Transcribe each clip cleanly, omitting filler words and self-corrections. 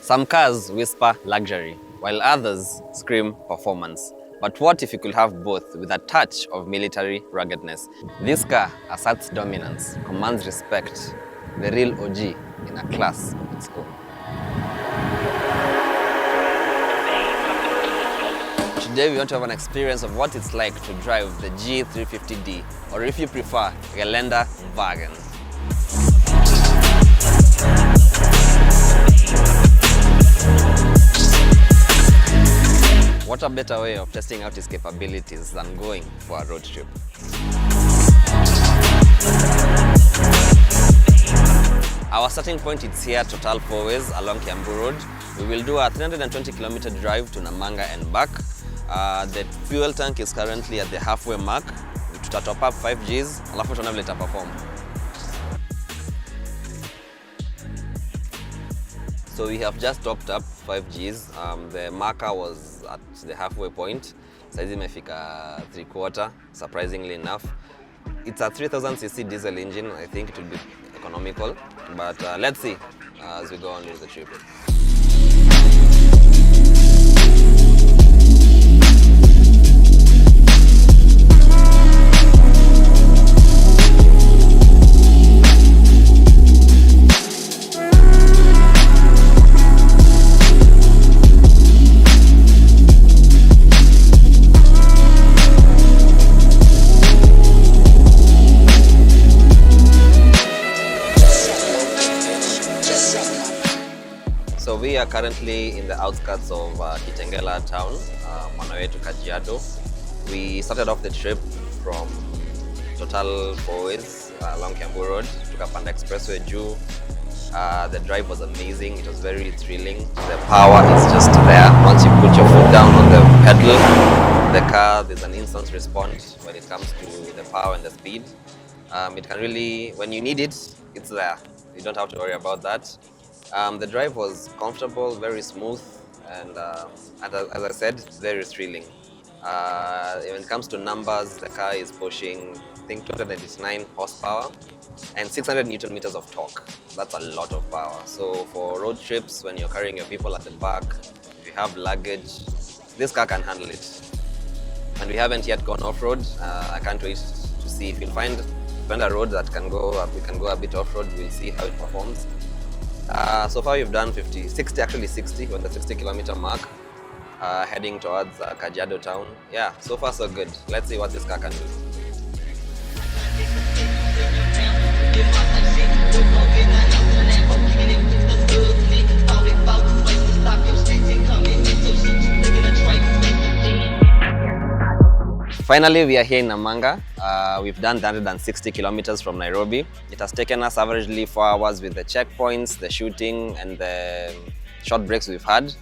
Some cars whisper luxury, while others scream performance. But what if you could have both with a touch of military ruggedness? This car asserts dominance, commands respect, the real OG in a class of its own. Today we want to have an experience of what it's like to drive the G350d, or if you prefer, Gelände Wagen. What a better way of testing out its capabilities than going for a road trip. Our starting point is here, Total 4 ways along Kiambu Road. We will do a 320-kilometer drive to Namanga and back. The fuel tank is currently at the halfway mark. Tuta top up 5 Gs, alafu tuone vile perform. So we have just topped up 5 Gs. The marker was at the halfway point. Saizi imefika 3/4, surprisingly enough. It's a 3000cc diesel engine. I think it will be economical, but let's see as we go on with the trip. So we are currently in the outskirts of Kitengela town, on our way to Kajiado. We started off the trip from Total 4 ways along Kiambu Road, took up an expressway juu. The drive was amazing, it was very thrilling. The power is just there. Once you put your foot down on the pedal, the car, there's an instant response when it comes to the power and the speed. It can really, when you need it, it's there. You don't have to worry about that. The drive was comfortable, very smooth, and as I said, very thrilling. When it comes to numbers, the car is pushing, I think, 289 horsepower and 600 Newton meters of torque. That's a lot of power. So for road trips, when you're carrying your people at the back, if you have luggage, this car can handle it. And we haven't yet gone off-road. I can't wait to see if we'll find a road that we can go a bit off-road. We'll see how it performs. So far we've done 60, on the 60-kilometer mark, heading towards Kajiado town. Yeah, so far so good. Let's see what this car can do. Finally, we are here in Namanga. We've done 160 kilometers from Nairobi. It has taken us averagely 4 hours with the checkpoints, the shooting, and the short breaks we've had.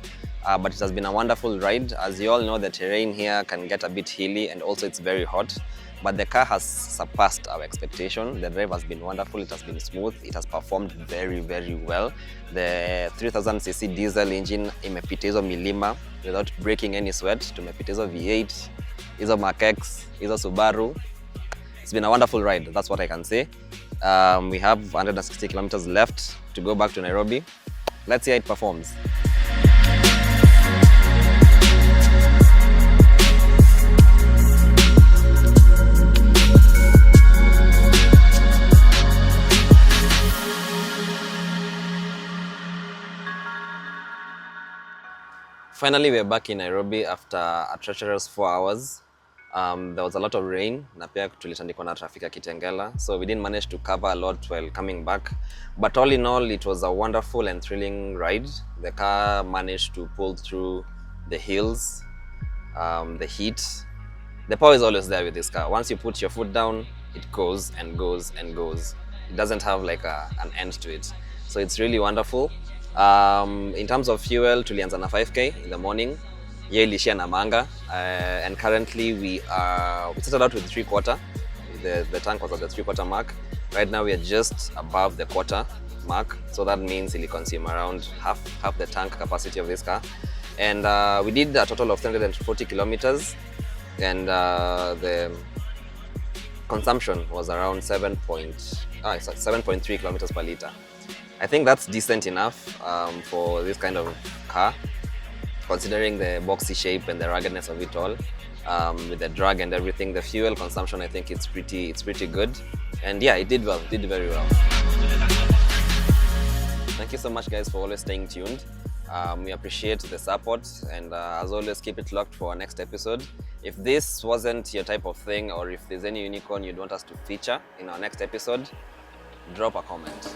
But it has been a wonderful ride. As you all know, the terrain here can get a bit hilly, and also it's very hot. But the car has surpassed our expectation. The drive has been wonderful, it has been smooth, it has performed very, very well. The 3000cc diesel engine imepita hizo milima without breaking any sweat. Tumepita hizo V8, hizo Mark X, hizo Subaru. It's been a wonderful ride, that's what I can say. We have 160 kilometers left to go back to Nairobi. Let's see how it performs. Finally, we're back in Nairobi after a treacherous 4 hours. There was a lot of rain, na pia tulitandikwa na traffic ya Kitengela, so we didn't manage to cover a lot while coming back. But all in all, it was a wonderful and thrilling ride. The car managed to pull through the hills, the heat. The power is always there with this car. Once you put your foot down, it goes and goes and goes. It doesn't have like an end to it. So it's really wonderful. In terms of fuel, tulianza na 5K in the morning. Ye ilishia Namanga, and currently we started out with 3/4. The tank was at the 3/4 mark. Right now we are just above the quarter mark, so that means it'll consume around half the tank capacity of this car. And we did a total of 340 kilometers, and the consumption was around 7.3 kilometers per liter. I think that's decent enough for this kind of car, considering the boxy shape and the ruggedness of it all. With the drag and everything, the fuel consumption, I think it's pretty good. And yeah, it did well, did very well. Thank you so much, guys, for always staying tuned. We appreciate the support, and as always, keep it locked for our next episode. If this wasn't your type of thing, or if there's any unicorn you'd want us to feature in our next episode, drop a comment.